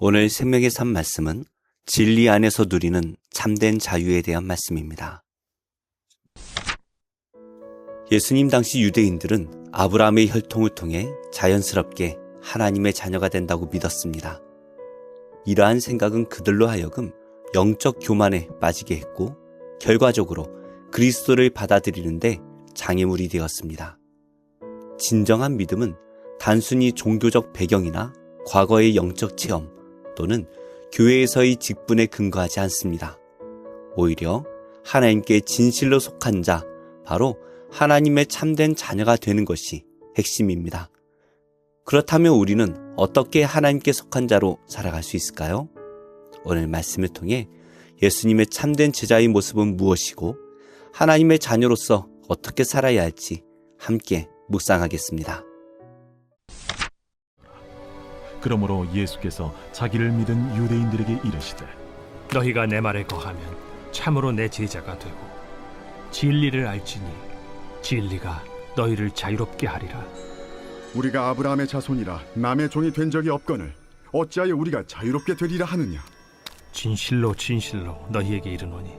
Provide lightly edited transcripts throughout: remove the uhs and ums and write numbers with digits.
오늘 생명의 삶 말씀은 진리 안에서 누리는 참된 자유에 대한 말씀입니다. 예수님 당시 유대인들은 아브라함의 혈통을 통해 자연스럽게 하나님의 자녀가 된다고 믿었습니다. 이러한 생각은 그들로 하여금 영적 교만에 빠지게 했고 결과적으로 그리스도를 받아들이는데 장애물이 되었습니다. 진정한 믿음은 단순히 종교적 배경이나 과거의 영적 체험 또는 교회에서의 직분에 근거하지 않습니다. 오히려 하나님께 진실로 속한 자, 바로 하나님의 참된 자녀가 되는 것이 핵심입니다. 그렇다면 우리는 어떻게 하나님께 속한 자로 살아갈 수 있을까요? 오늘 말씀을 통해 예수님의 참된 제자의 모습은 무엇이고 하나님의 자녀로서 어떻게 살아야 할지 함께 묵상하겠습니다. 그러므로 예수께서 자기를 믿은 유대인들에게 이르시되 너희가 내 말에 거하면 참으로 내 제자가 되고 진리를 알지니 진리가 너희를 자유롭게 하리라. 우리가 아브라함의 자손이라 남의 종이 된 적이 없거늘 어찌하여 우리가 자유롭게 되리라 하느냐. 진실로 진실로 너희에게 이르노니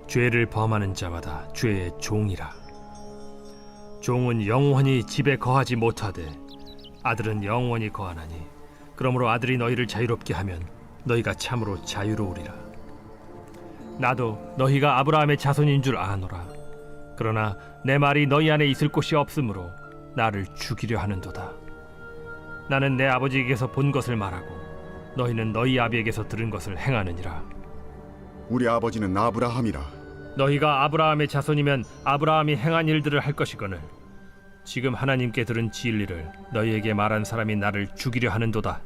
죄를 범하는 자마다 죄의 종이라. 종은 영원히 집에 거하지 못하되 아들은 영원히 거하나니 그러므로 아들이 너희를 자유롭게 하면 너희가 참으로 자유로우리라. 나도 너희가 아브라함의 자손인 줄 아노라. 그러나 내 말이 너희 안에 있을 곳이 없으므로 나를 죽이려 하는도다. 나는 내 아버지에게서 본 것을 말하고 너희는 너희 아비에게서 들은 것을 행하느니라. 우리 아버지는 아브라함이라. 너희가 아브라함의 자손이면 아브라함이 행한 일들을 할 것이거늘 지금 하나님께 들은 진리를 너희에게 말한 사람이 나를 죽이려 하는도다.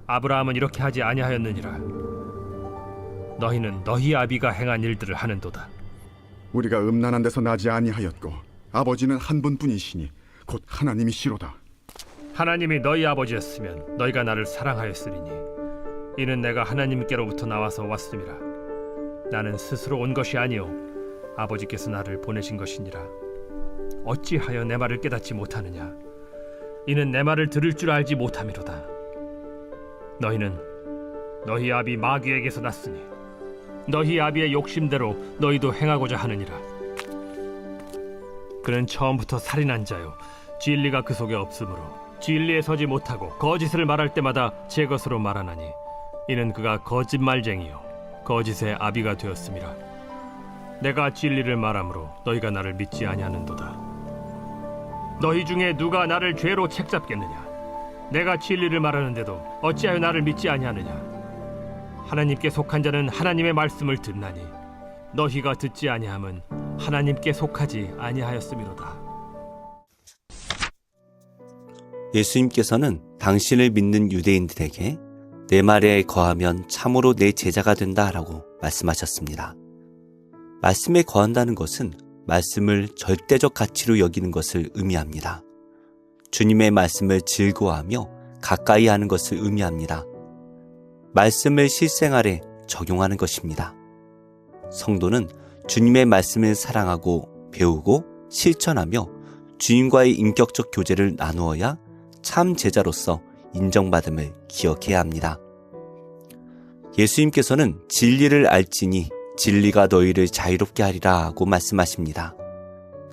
아브라함은 이렇게 하지 아니하였느니라. 너희는 너희 아비가 행한 일들을 하는도다. 우리가 음란한 데서 나지 아니하였고 아버지는 한 분뿐이시니 곧 하나님이시로다. 하나님이 너희 아버지였으면 너희가 나를 사랑하였으리니 이는 내가 하나님께로부터 나와서 왔음이라. 나는 스스로 온 것이 아니요 아버지께서 나를 보내신 것이니라. 어찌하여 내 말을 깨닫지 못하느냐. 이는 내 말을 들을 줄 알지 못함이로다. 너희는 너희 아비 마귀에게서 났으니 너희 아비의 욕심대로 너희도 행하고자 하느니라. 그는 처음부터 살인한 자요 진리가 그 속에 없으므로 진리에 서지 못하고 거짓을 말할 때마다 제 것으로 말하나니 이는 그가 거짓말쟁이요 거짓의 아비가 되었음이라. 내가 진리를 말하므로 너희가 나를 믿지 아니하는도다. 너희 중에 누가 나를 죄로 책잡겠느냐. 내가 진리를 말하는데도 어찌하여 나를 믿지 아니하느냐. 하나님께 속한 자는 하나님의 말씀을 듣나니 너희가 듣지 아니함은 하나님께 속하지 아니하였음이로다. 예수님께서는 당신을 믿는 유대인들에게 내 말에 거하면 참으로 내 제자가 된다라고 말씀하셨습니다. 말씀에 거한다는 것은 말씀을 절대적 가치로 여기는 것을 의미합니다. 주님의 말씀을 즐거워하며 가까이 하는 것을 의미합니다. 말씀을 실생활에 적용하는 것입니다. 성도는 주님의 말씀을 사랑하고 배우고 실천하며 주님과의 인격적 교제를 나누어야 참 제자로서 인정받음을 기억해야 합니다. 예수님께서는 진리를 알지니 진리가 너희를 자유롭게 하리라 고 말씀하십니다.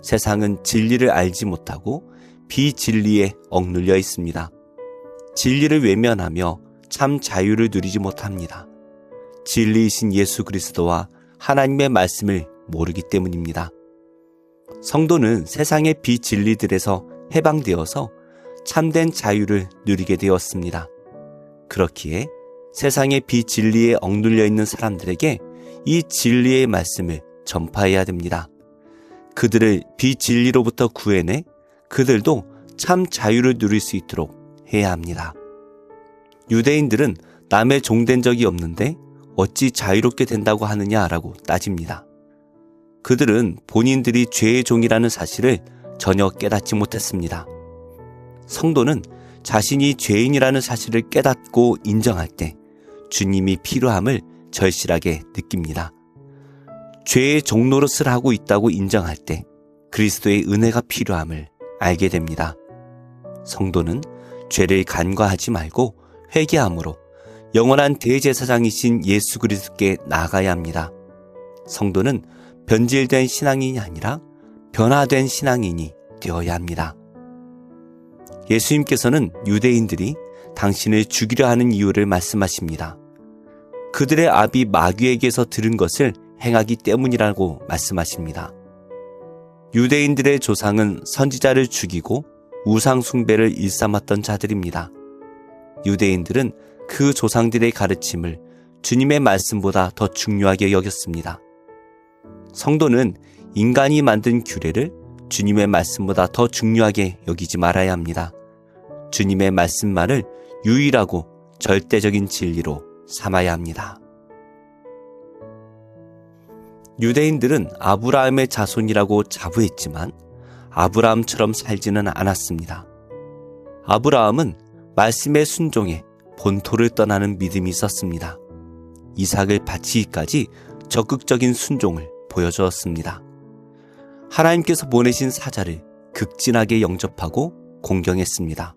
세상은 진리를 알지 못하고 비진리에 억눌려 있습니다. 진리를 외면하며 참 자유를 누리지 못합니다. 진리이신 예수 그리스도와 하나님의 말씀을 모르기 때문입니다. 성도는 세상의 비진리들에서 해방되어서 참된 자유를 누리게 되었습니다. 그렇기에 세상의 비진리에 억눌려 있는 사람들에게 이 진리의 말씀을 전파해야 됩니다. 그들을 비진리로부터 구해내 그들도 참 자유를 누릴 수 있도록 해야 합니다. 유대인들은 남의 종된 적이 없는데 어찌 자유롭게 된다고 하느냐라고 따집니다. 그들은 본인들이 죄의 종이라는 사실을 전혀 깨닫지 못했습니다. 성도는 자신이 죄인이라는 사실을 깨닫고 인정할 때 주님이 필요함을 절실하게 느낍니다. 죄의 종노릇을 하고 있다고 인정할 때 그리스도의 은혜가 필요함을 알게 됩니다. 성도는 죄를 간과하지 말고 회개함으로 영원한 대제사장이신 예수 그리스도께 나아가야 합니다. 성도는 변질된 신앙인이 아니라 변화된 신앙인이 되어야 합니다. 예수님께서는 유대인들이 당신을 죽이려 하는 이유를 말씀하십니다. 그들의 아비 마귀에게서 들은 것을 행하기 때문이라고 말씀하십니다. 유대인들의 조상은 선지자를 죽이고 우상 숭배를 일삼았던 자들입니다. 유대인들은 그 조상들의 가르침을 주님의 말씀보다 더 중요하게 여겼습니다. 성도는 인간이 만든 규례를 주님의 말씀보다 더 중요하게 여기지 말아야 합니다. 주님의 말씀만을 유일하고 절대적인 진리로 삼아야 합니다. 유대인들은 아브라함의 자손이라고 자부했지만 아브라함처럼 살지는 않았습니다. 아브라함은 말씀에 순종해 본토를 떠나는 믿음이 있었습니다. 이삭을 바치기까지 적극적인 순종을 보여주었습니다. 하나님께서 보내신 사자를 극진하게 영접하고 공경했습니다.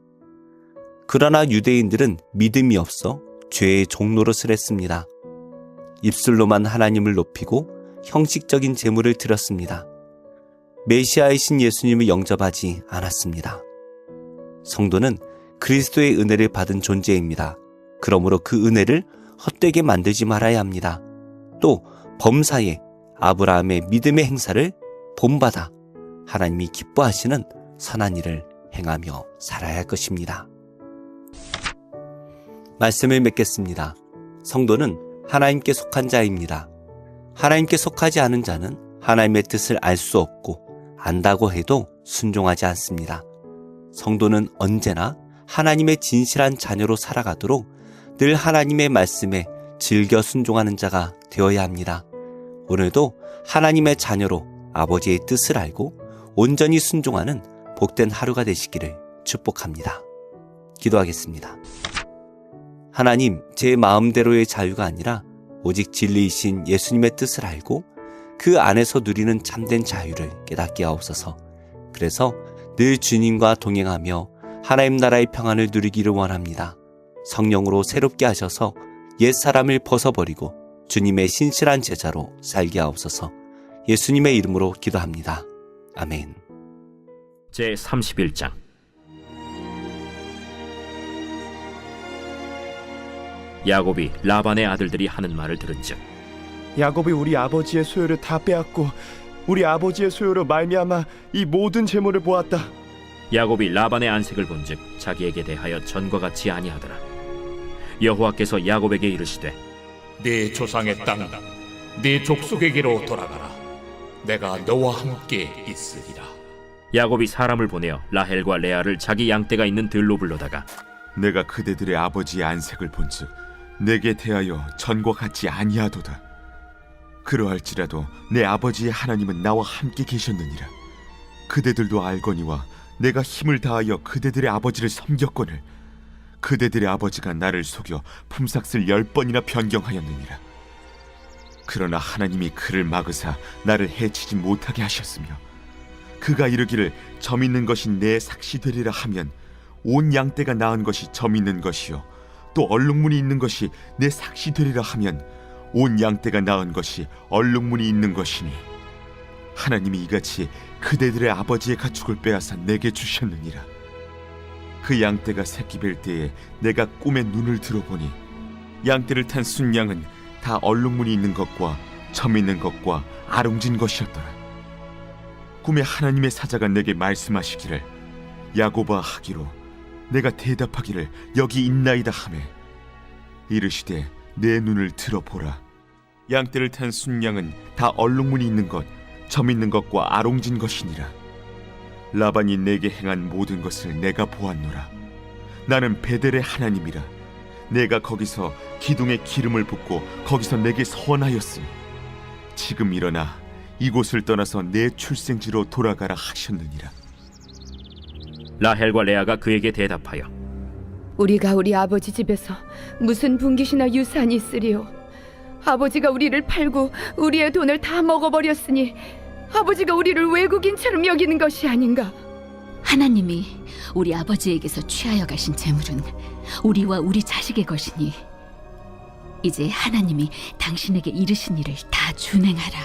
그러나 유대인들은 믿음이 없어 죄의 종노릇을 했습니다. 입술로만 하나님을 높이고 형식적인 제물을 드렸습니다. 메시아이신 예수님을 영접하지 않았습니다. 성도는 그리스도의 은혜를 받은 존재입니다. 그러므로 그 은혜를 헛되게 만들지 말아야 합니다. 또 범사에 아브라함의 믿음의 행사를 본받아 하나님이 기뻐하시는 선한 일을 행하며 살아야 할 것입니다. 말씀을 맺겠습니다. 성도는 하나님께 속한 자입니다. 하나님께 속하지 않은 자는 하나님의 뜻을 알 수 없고 안다고 해도 순종하지 않습니다. 성도는 언제나 하나님의 진실한 자녀로 살아가도록 늘 하나님의 말씀에 즐겨 순종하는 자가 되어야 합니다. 오늘도 하나님의 자녀로 아버지의 뜻을 알고 온전히 순종하는 복된 하루가 되시기를 축복합니다. 기도하겠습니다. 하나님, 제 마음대로의 자유가 아니라 오직 진리이신 예수님의 뜻을 알고 그 안에서 누리는 참된 자유를 깨닫게 하옵소서. 그래서 늘 주님과 동행하며 하나님 나라의 평안을 누리기를 원합니다. 성령으로 새롭게 하셔서 옛사람을 벗어버리고 주님의 신실한 제자로 살게 하옵소서. 예수님의 이름으로 기도합니다. 아멘. 제31장 야곱이 라반의 아들들이 하는 말을 들은즉 야곱이 우리 아버지의 소유를 다 빼앗고 우리 아버지의 소유로 말미암아 이 모든 재물을 보았다. 야곱이 라반의 안색을 본즉 자기에게 대하여 전과 같이 아니하더라. 여호와께서 야곱에게 이르시되 네 조상의 땅, 네 족속에게로 돌아가라. 내가 너와 함께 있으리라. 야곱이 사람을 보내어 라헬과 레아를 자기 양떼가 있는 들로 불러다가 내가 그대들의 아버지의 안색을 본즉 내게 대하여 전과 같지 아니하도다. 그러할지라도 내 아버지의 하나님은 나와 함께 계셨느니라. 그대들도 알거니와 내가 힘을 다하여 그대들의 아버지를 섬겼거늘 그대들의 아버지가 나를 속여 품삯을 10번이나 변경하였느니라. 그러나 하나님이 그를 막으사 나를 해치지 못하게 하셨으며 그가 이르기를 점 있는 것이 내 삭시 되리라 하면 온 양떼가 낳은 것이 점 있는 것이요 또 얼룩무늬 있는 것이 내 삭시 되리라 하면 온 양떼가 낳은 것이 얼룩무늬 있는 것이니 하나님이 이같이 그대들의 아버지의 가축을 빼앗아 내게 주셨느니라. 그 양떼가 새끼 뵐 때에 내가 꿈에 눈을 들어보니 양떼를 탄 순양은 다 얼룩무늬 있는 것과 점 있는 것과 아롱진 것이었더라. 꿈에 하나님의 사자가 내게 말씀하시기를 야곱아 하기로 내가 대답하기를 여기 있나이다 하매 이르시되 내 눈을 들어보라. 양떼를 탄 순양은 다 얼룩무늬 있는 것, 점 있는 것과 아롱진 것이니라. 라반이 내게 행한 모든 것을 내가 보았노라. 나는 베델의 하나님이라. 내가 거기서 기둥에 기름을 붓고 거기서 내게 선하였으니 지금 일어나 이곳을 떠나서 내 출생지로 돌아가라 하셨느니라. 라헬과 레아가 그에게 대답하여 우리가 우리 아버지 집에서 무슨 분깃이나 유산이 있으리요? 아버지가 우리를 팔고 우리의 돈을 다 먹어버렸으니 아버지가 우리를 외국인처럼 여기는 것이 아닌가? 하나님이 우리 아버지에게서 취하여 가신 재물은 우리와 우리 자식의 것이니 이제 하나님이 당신에게 이르신 일을 다 준행하라.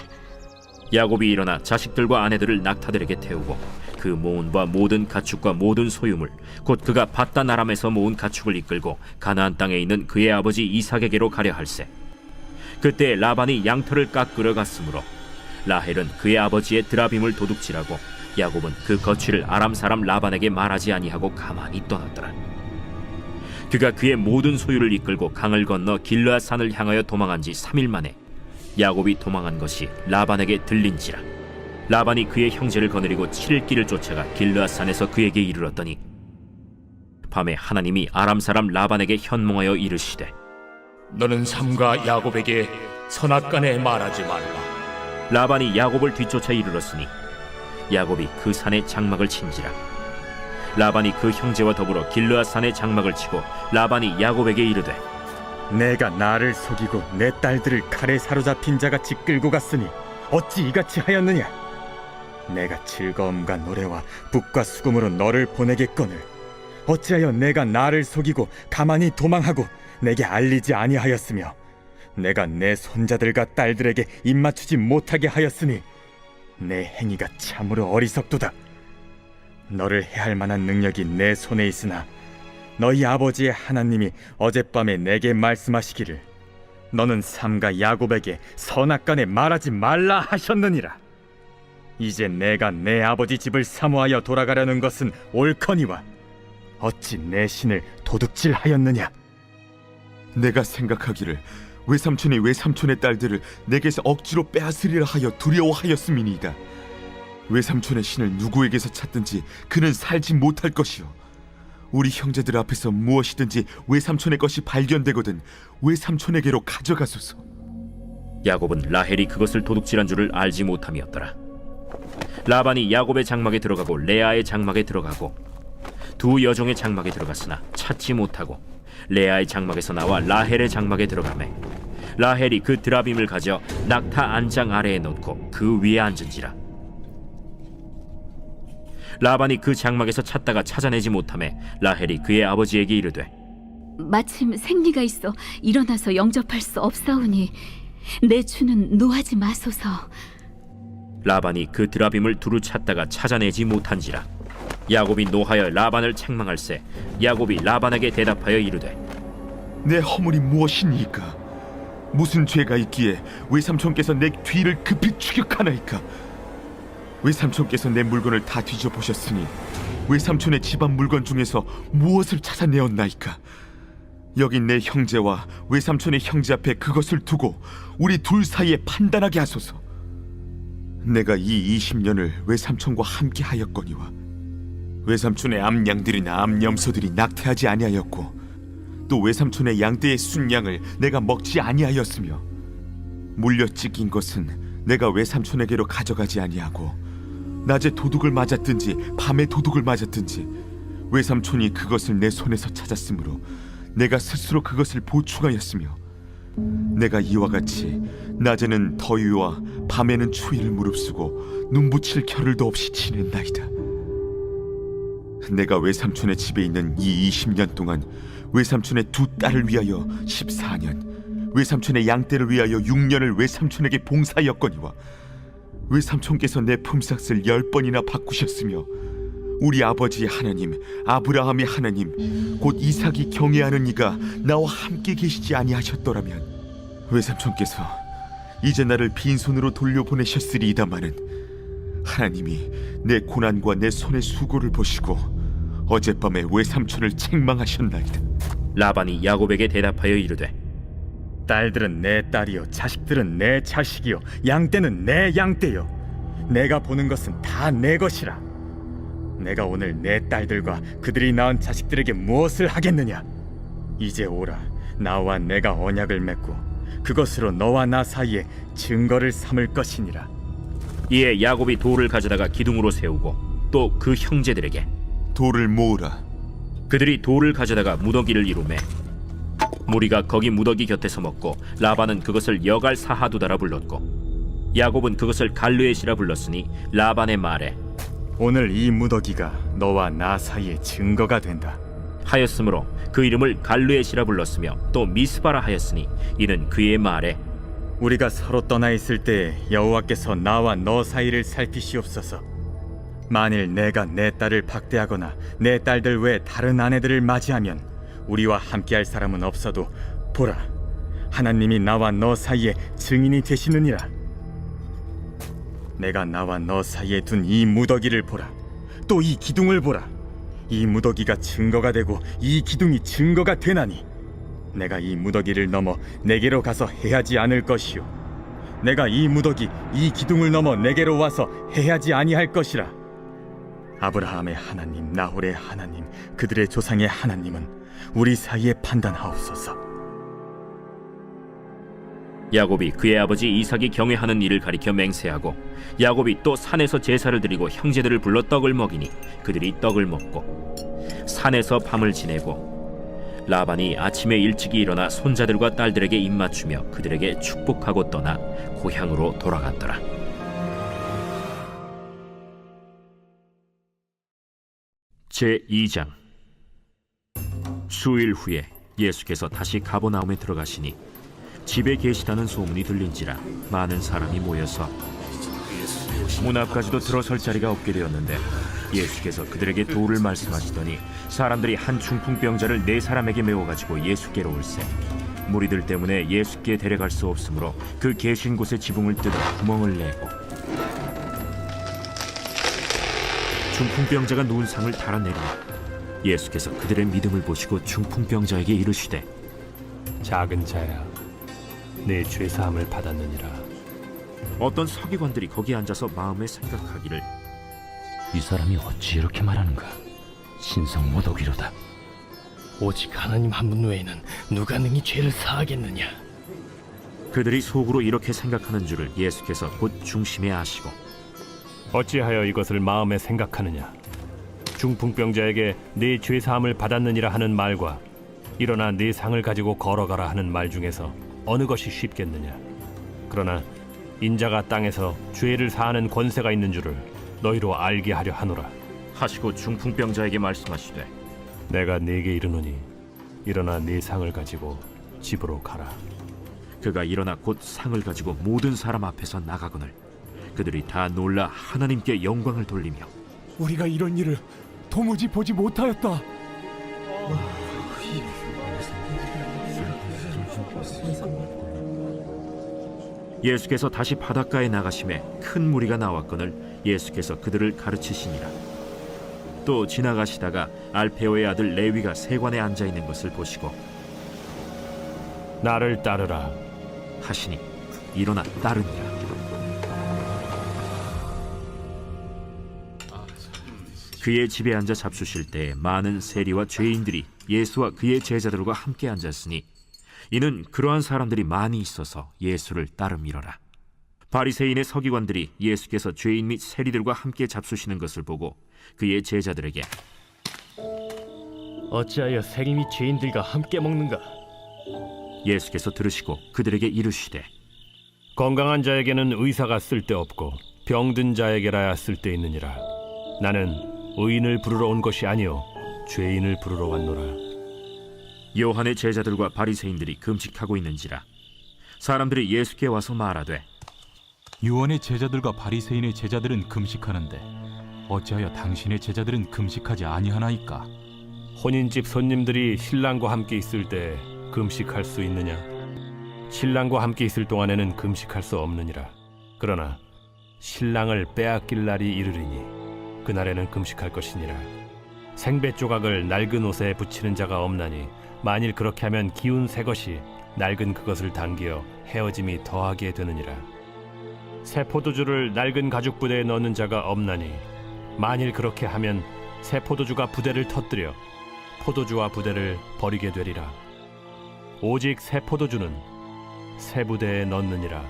야곱이 일어나 자식들과 아내들을 낙타들에게 태우고 그 모은 바 모든 가축과 모든 소유물 곧 그가 밧단 아람에서 모은 가축을 이끌고 가나안 땅에 있는 그의 아버지 이삭에게로 가려 할세. 그때 라반이 양털을 깎으러 갔으므로 라헬은 그의 아버지의 드라빔을 도둑질하고 야곱은 그 거취를 아람 사람 라반에게 말하지 아니하고 가만히 떠났더라. 그가 그의 모든 소유를 이끌고 강을 건너 길르앗 산을 향하여 도망한 지 3일 만에 야곱이 도망한 것이 라반에게 들린지라. 라반이 그의 형제를 거느리고 7일 길을 쫓아가 길르앗 산에서 그에게 이르렀더니 밤에 하나님이 아람 사람 라반에게 현몽하여 이르시되 너는 삼가 야곱에게 선악간에 말하지 말라. 라반이 야곱을 뒤쫓아 이르렀으니 야곱이 그 산에 장막을 친지라. 라반이 그 형제와 더불어 길르앗 산에 장막을 치고 라반이 야곱에게 이르되 내가 나를 속이고 내 딸들을 칼에 사로잡힌 자같이 끌고 갔으니 어찌 이같이 하였느냐? 내가 즐거움과 노래와 북과 수금으로 너를 보내겠거늘 어찌하여 내가 나를 속이고 가만히 도망하고 내게 알리지 아니하였으며 내가 내 손자들과 딸들에게 입맞추지 못하게 하였으니 내 행위가 참으로 어리석도다. 너를 해할 만한 능력이 내 손에 있으나 너희 아버지의 하나님이 어젯밤에 내게 말씀하시기를 너는 삼가 야곱에게 선악간에 말하지 말라 하셨느니라. 이제 내가 내 아버지 집을 사모하여 돌아가려는 것은 옳거니와 어찌 내 신을 도둑질하였느냐? 내가 생각하기를 외삼촌이 외삼촌의 딸들을 내게서 억지로 빼앗으리라 하여 두려워하였음이니이다. 외삼촌의 신을 누구에게서 찾든지 그는 살지 못할 것이요 우리 형제들 앞에서 무엇이든지 외삼촌의 것이 발견되거든 외삼촌에게로 가져가소서. 야곱은 라헬이 그것을 도둑질한 줄을 알지 못함이었더라. 라반이 야곱의 장막에 들어가고 레아의 장막에 들어가고 두 여종의 장막에 들어갔으나 찾지 못하고 레아의 장막에서 나와 라헬의 장막에 들어가매 라헬이 그 드라빔을 가져 낙타 안장 아래에 놓고 그 위에 앉은지라. 라반이 그 장막에서 찾다가 찾아내지 못하매 라헬이 그의 아버지에게 이르되 마침 생리가 있어 일어나서 영접할 수 없사오니 내 주는 노하지 마소서. 라반이 그 드라빔을 두루 찾다가 찾아내지 못한지라. 야곱이 노하여 라반을 책망할세. 야곱이 라반에게 대답하여 이르되 내 허물이 무엇이니까? 무슨 죄가 있기에 외삼촌께서 내 뒤를 급히 추격하나이까? 외삼촌께서 내 물건을 다 뒤져보셨으니 외삼촌의 집안 물건 중에서 무엇을 찾아내었나이까? 여기 내 형제와 외삼촌의 형제 앞에 그것을 두고 우리 둘 사이에 판단하게 하소서. 내가 이 20년을 외삼촌과 함께 하였거니와 외삼촌의 암양들이나 암염소들이 낙태하지 아니하였고 또 외삼촌의 양떼의 순양을 내가 먹지 아니하였으며 물려 찢긴 것은 내가 외삼촌에게로 가져가지 아니하고 낮에 도둑을 맞았든지 밤에 도둑을 맞았든지 외삼촌이 그것을 내 손에서 찾았으므로 내가 스스로 그것을 보충하였으며 내가 이와 같이 낮에는 더위와 밤에는 추위를 무릅쓰고 눈붙일 겨를도 없이 지낸나이다. 내가 외삼촌의 집에 있는 이 20년 동안 외삼촌의 두 딸을 위하여 14년, 외삼촌의 양떼를 위하여 6년을 외삼촌에게 봉사하였거니와 외삼촌께서 내 품삯을 10번이나 바꾸셨으며 우리 아버지 하나님, 아브라함의 하나님, 곧 이삭이 경외하는 이가 나와 함께 계시지 아니하셨더라면 외삼촌께서 이제 나를 빈손으로 돌려보내셨으리이다마는 하나님이 내 고난과 내 손의 수고를 보시고 어젯밤에 외삼촌을 책망하셨나이다. 라반이 야곱에게 대답하여 이르되 딸들은 내 딸이요 자식들은 내 자식이요 양떼는 내 양떼요 내가 보는 것은 다 내 것이라. 내가 오늘 내 딸들과 그들이 낳은 자식들에게 무엇을 하겠느냐? 이제 오라, 나와 내가 언약을 맺고 그것으로 너와 나 사이에 증거를 삼을 것이니라. 이에 야곱이 돌을 가져다가 기둥으로 세우고 또 그 형제들에게 돌을 모으라. 그들이 돌을 가져다가 무더기를 이루매 무리가 거기 무더기 곁에서 먹고 라반은 그것을 여갈 사하두다라 불렀고 야곱은 그것을 갈르엣이라 불렀으니 라반의 말에 오늘 이 무더기가 너와 나 사이에 증거가 된다. 하였으므로 그 이름을 갈르엣이라 불렀으며 또 미스바라 하였으니 이는 그의 말에 우리가 서로 떠나 있을 때 여호와께서 나와 너 사이를 살피시옵소서. 만일 내가 내 딸을 박대하거나 내 딸들 외 다른 아내들을 맞이하면 우리와 함께할 사람은 없어도 보라, 하나님이 나와 너 사이에 증인이 되시느니라. 내가 나와 너 사이에 둔 이 무더기를 보라. 또 이 기둥을 보라. 이 무더기가 증거가 되고 이 기둥이 증거가 되나니 내가 이 무더기를 넘어 내게로 가서 해하지 않을 것이요 내가 이 무더기 이 기둥을 넘어 내게로 와서 해하지 아니할 것이라. 아브라함의 하나님, 나홀의 하나님, 그들의 조상의 하나님은 우리 사이에 판단하옵소서. 야곱이 그의 아버지 이삭이 경외하는 일을 가리켜 맹세하고 야곱이 또 산에서 제사를 드리고 형제들을 불러 떡을 먹이니 그들이 떡을 먹고 산에서 밤을 지내고 라반이 아침에 일찍이 일어나 손자들과 딸들에게 입맞추며 그들에게 축복하고 떠나 고향으로 돌아갔더라. 제2장. 수일 후에 예수께서 다시 가버나움에 들어가시니 집에 계시다는 소문이 들린지라 많은 사람이 모여서 문 앞까지도 들어설 자리가 없게 되었는데 예수께서 그들에게 도를 말씀하시더니 사람들이 한 중풍병자를 4사람에게 메워가지고 예수께로 올세 무리들 때문에 예수께 데려갈 수 없으므로 그 계신 곳에 지붕을 뜯어 구멍을 내고 중풍병자가 누운 상을 달아내리니 예수께서 그들의 믿음을 보시고 중풍병자에게 이르시되 작은 자야, 내 죄사함을 받았느니라. 어떤 서기관들이 거기 앉아서 마음에 생각하기를 이 사람이 어찌 이렇게 말하는가? 신성 모독이로다. 오직 하나님 한 분 외에는 누가 능히 죄를 사하겠느냐? 그들이 속으로 이렇게 생각하는 줄을 예수께서 곧 중심에 아시고 어찌하여 이것을 마음에 생각하느냐? 중풍병자에게 네 죄사함을 받았느니라 하는 말과 일어나 네 상을 가지고 걸어가라 하는 말 중에서 어느 것이 쉽겠느냐? 그러나 인자가 땅에서 죄를 사하는 권세가 있는 줄을 너희로 알게 하려 하노라 하시고 중풍병자에게 말씀하시되 내가 네게 이르노니 일어나 네 상을 가지고 집으로 가라. 그가 일어나 곧 상을 가지고 모든 사람 앞에서 나가거늘 그들이 다 놀라 하나님께 영광을 돌리며 우리가 이런 일을 도무지 보지 못하였다. 예수께서 다시 바닷가에 나가심에 큰 무리가 나왔거늘 예수께서 그들을 가르치시니라. 또 지나가시다가 알페오의 아들 레위가 세관에 앉아 있는 것을 보시고 나를 따르라 하시니 일어나 따르니라. 그의 집에 앉아 잡수실 때에 많은 세리와 죄인들이 예수와 그의 제자들과 함께 앉았으니 이는 그러한 사람들이 많이 있어서 예수를 따름이러라. 바리새인의 서기관들이 예수께서 죄인 및 세리들과 함께 잡수시는 것을 보고 그의 제자들에게 어찌하여 세리 및 죄인들과 함께 먹는가? 예수께서 들으시고 그들에게 이르시되 건강한 자에게는 의사가 쓸데없고 병든 자에게라야 쓸데있느니라. 나는 의인을 부르러 온 것이 아니요 죄인을 부르러 왔노라. 요한의 제자들과 바리새인들이 금식하고 있는지라 사람들이 예수께 와서 말하되 요한의 제자들과 바리새인의 제자들은 금식하는데 어찌하여 당신의 제자들은 금식하지 아니하나이까? 혼인집 손님들이 신랑과 함께 있을 때 금식할 수 있느냐? 신랑과 함께 있을 동안에는 금식할 수 없느니라. 그러나 신랑을 빼앗길 날이 이르리니 그날에는 금식할 것이니라. 생배 조각을 낡은 옷에 붙이는 자가 없나니 만일 그렇게 하면 기운 새 것이 낡은 그것을 당기어 헤어짐이 더하게 되느니라. 새 포도주를 낡은 가죽 부대에 넣는 자가 없나니 만일 그렇게 하면 새 포도주가 부대를 터뜨려 포도주와 부대를 버리게 되리라. 오직 새 포도주는 새 부대에 넣느니라.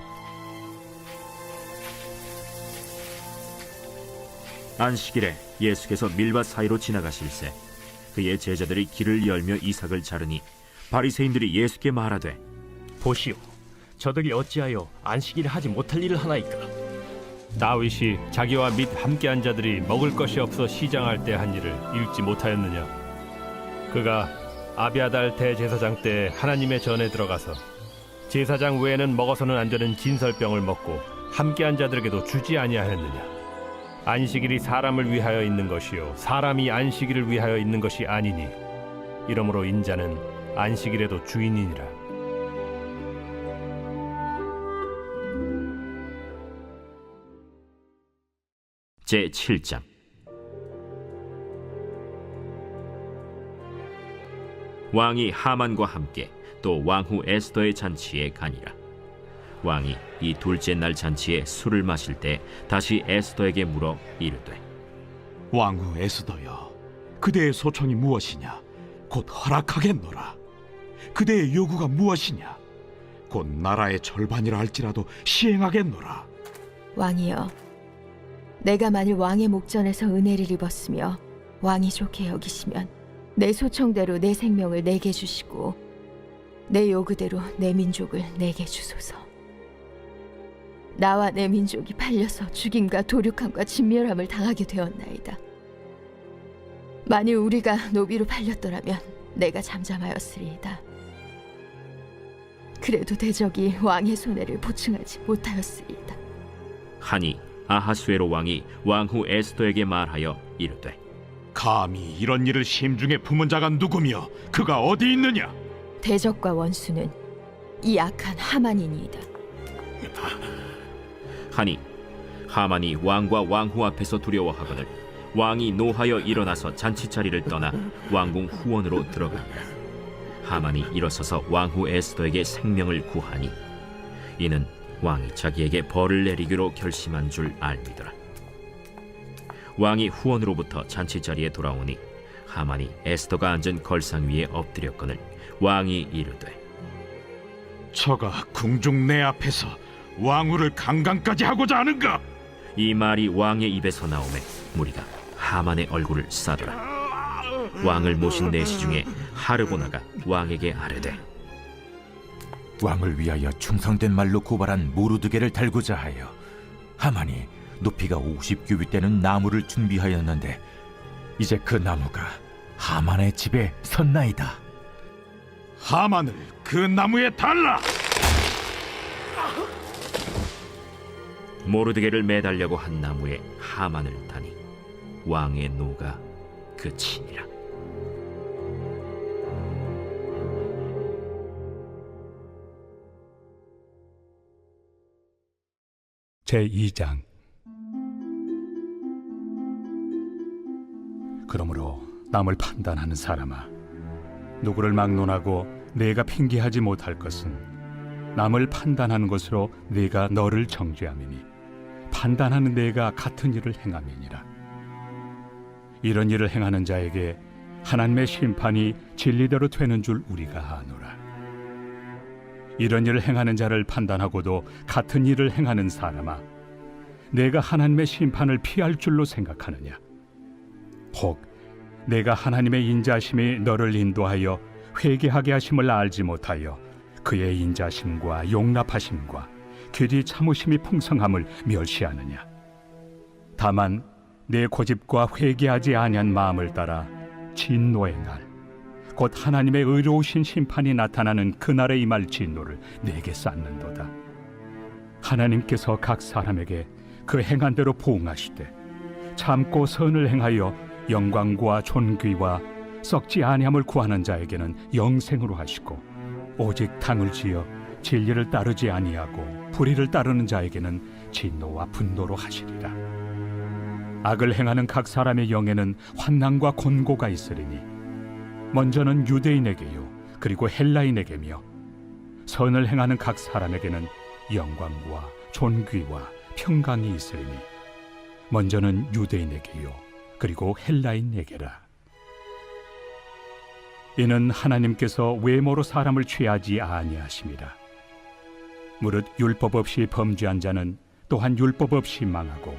안식일에 예수께서 밀밭 사이로 지나가실새 그의 제자들이 길을 열며 이삭을 자르니 바리새인들이 예수께 말하되 보시오, 저들이 어찌하여 안식일을 하지 못할 일을 하나이까? 다윗이 자기와 및 함께한 자들이 먹을 것이 없어 시장할 때 한 일을 읽지 못하였느냐? 그가 아비아달 대제사장 때 하나님의 전에 들어가서 제사장 외에는 먹어서는 안 되는 진설병을 먹고 함께한 자들에게도 주지 아니하였느냐? 안식일이 사람을 위하여 있는 것이요 사람이 안식일을 위하여 있는 것이 아니니 이러므로 인자는 안식일에도 주인이니라. 제7장. 왕이 하만과 함께 또 왕후 에스더의 잔치에 가니라. 왕이 이 둘째 날 잔치에 술을 마실 때 다시 에스더에게 물어 이르되, 왕후 에스더여, 그대의 소청이 무엇이냐? 곧 허락하겠노라. 그대의 요구가 무엇이냐? 곧 나라의 절반이라 할지라도 시행하겠노라. 왕이여, 내가 만일 왕의 목전에서 은혜를 입었으며 왕이 좋게 여기시면 내 소청대로 내 생명을 내게 주시고 내 요구대로 내 민족을 내게 주소서. 나와 내 민족이 팔려서 죽임과 도륙함과 진멸함을 당하게 되었나이다. 만일 우리가 노비로 팔렸더라면 내가 잠잠하였으리이다. 그래도 대적이 왕의 손해를 보충하지 못하였으리이다. 하니 아하수에로 왕이 왕후 에스더에게 말하여 이르되, 감히 이런 일을 심중에 품은 자가 누구며 그가 어디 있느냐? 대적과 원수는 이 악한 하만이니이다. 하니 하만이 왕과 왕후 앞에서 두려워하거늘 왕이 노하여 일어나서 잔치자리를 떠나 왕궁 후원으로 들어가니라. 하만이 일어서서 왕후 에스더에게 생명을 구하니 이는 왕이 자기에게 벌을 내리기로 결심한 줄 알미더라. 왕이 후원으로부터 잔치자리에 돌아오니 하만이 에스더가 앉은 걸상 위에 엎드렸거늘 왕이 이르되, 저가 궁중 내 앞에서 왕후를 강간까지 하고자 하는가? 이 말이 왕의 입에서 나오매 무리가 하만의 얼굴을 싸더라. 왕을 모신 내시 중에 하르보나가 왕에게 아뢰되, 왕을 위하여 충성된 말로 고발한 모르드게를 달고자 하여 하만이 높이가 50규빗 되는 나무를 준비하였는데 이제 그 나무가 하만의 집에 섰나이다. 하만을 그 나무에 달라! 모르드게를 매달려고 한 나무에 하만을 다니 왕의 노가 그치니라. 제2장. 그러므로 남을 판단하는 사람아, 누구를 막론하고 내가 핑계하지 못할 것은 남을 판단하는 것으로 네가 너를 정죄함이니 판단하는 내가 같은 일을 행함이니라. 이런 일을 행하는 자에게 하나님의 심판이 진리대로 되는 줄 우리가 아노라. 이런 일을 행하는 자를 판단하고도 같은 일을 행하는 사람아, 내가 하나님의 심판을 피할 줄로 생각하느냐? 혹 내가 하나님의 인자심이 너를 인도하여 회개하게 하심을 알지 못하여 그의 인자심과 용납하심과 길이 참으심이 풍성함을 멸시하느냐? 다만 내 고집과 회개하지 아니한 마음을 따라 진노의 날, 곧 하나님의 의로우신 심판이 나타나는 그날에 임할 진노를 내게 쌓는도다. 하나님께서 각 사람에게 그 행한 대로 보응하시되 참고 선을 행하여 영광과 존귀와 썩지 아니함을 구하는 자에게는 영생으로 하시고, 오직 당을 지어 진리를 따르지 아니하고 불의를 따르는 자에게는 진노와 분노로 하시리라. 악을 행하는 각 사람의 영에는 환난과 곤고가 있으리니 먼저는 유대인에게요 그리고 헬라인에게며, 선을 행하는 각 사람에게는 영광과 존귀와 평강이 있으리니 먼저는 유대인에게요 그리고 헬라인에게라. 이는 하나님께서 외모로 사람을 취하지 아니하심이라. 무릇 율법 없이 범죄한 자는 또한 율법 없이 망하고,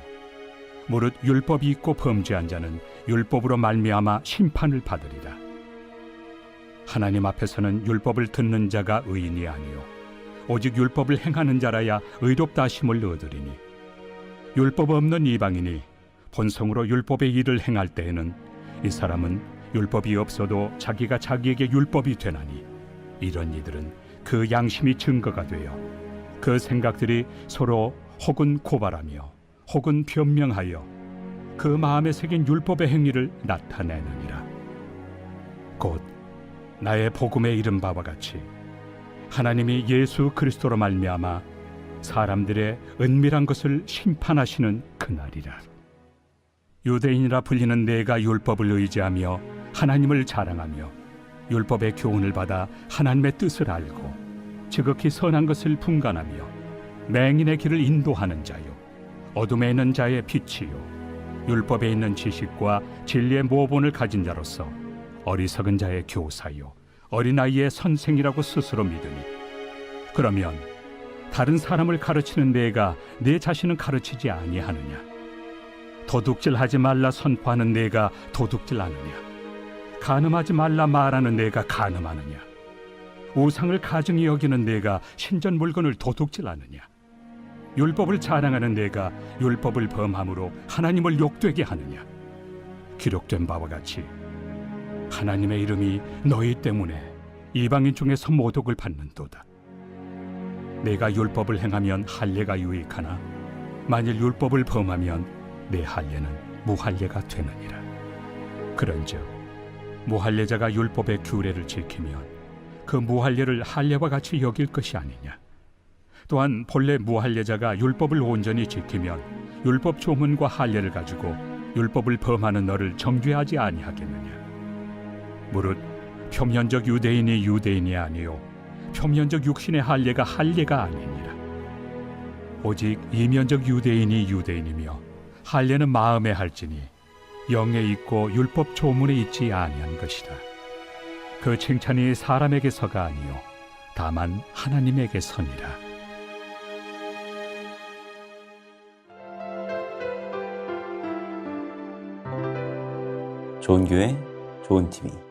무릇 율법이 있고 범죄한 자는 율법으로 말미암아 심판을 받으리라. 하나님 앞에서는 율법을 듣는 자가 의인이 아니요 오직 율법을 행하는 자라야 의롭다 하심을 얻으리니, 율법 없는 이방인이 본성으로 율법의 일을 행할 때에는 이 사람은 율법이 없어도 자기가 자기에게 율법이 되나니 이런 이들은 그 양심이 증거가 되어 그 생각들이 서로 혹은 고발하며 혹은 변명하여 그 마음에 새긴 율법의 행위를 나타내느니라. 곧 나의 복음에 이른 바와 같이 하나님이 예수 그리스도로 말미암아 사람들의 은밀한 것을 심판하시는 그날이라. 유대인이라 불리는 내가 율법을 의지하며 하나님을 자랑하며 율법의 교훈을 받아 하나님의 뜻을 알고 지극히 선한 것을 분간하며 맹인의 길을 인도하는 자요 어둠에 있는 자의 빛이요 율법에 있는 지식과 진리의 모본을 가진 자로서 어리석은 자의 교사요 어린아이의 선생이라고 스스로 믿으니 그러면 다른 사람을 가르치는 내가 내 자신은 가르치지 아니하느냐? 도둑질하지 말라 선포하는 내가 도둑질하느냐? 간음하지 말라 말하는 내가 간음하느냐? 우상을 가증히 여기는 내가 신전 물건을 도둑질하느냐? 율법을 자랑하는 내가 율법을 범함으로 하나님을 욕되게 하느냐? 기록된 바와 같이 하나님의 이름이 너희 때문에 이방인 중에서 모독을 받는도다. 내가 율법을 행하면 할례가 유익하나 만일 율법을 범하면 내 할례는 무할례가 되느니라. 그런즉 무할례자가 율법의 규례를 지키면 그 무할례를 할례와 같이 여길 것이 아니냐. 또한 본래 무할례자가 율법을 온전히 지키면 율법 조문과 할례를 가지고 율법을 범하는 너를 정죄하지 아니하겠느냐. 무릇 표면적 유대인이 유대인이 아니요 표면적 육신의 할례가 할례가 아니니라. 오직 이면적 유대인이 유대인이며 할례는 마음에 할지니 영에 있고 율법 조문에 있지 아니한 것이라. 그 칭찬이 사람에게서가 아니요 다만 하나님에게서니라. 좋은 교회, 좋은 TV.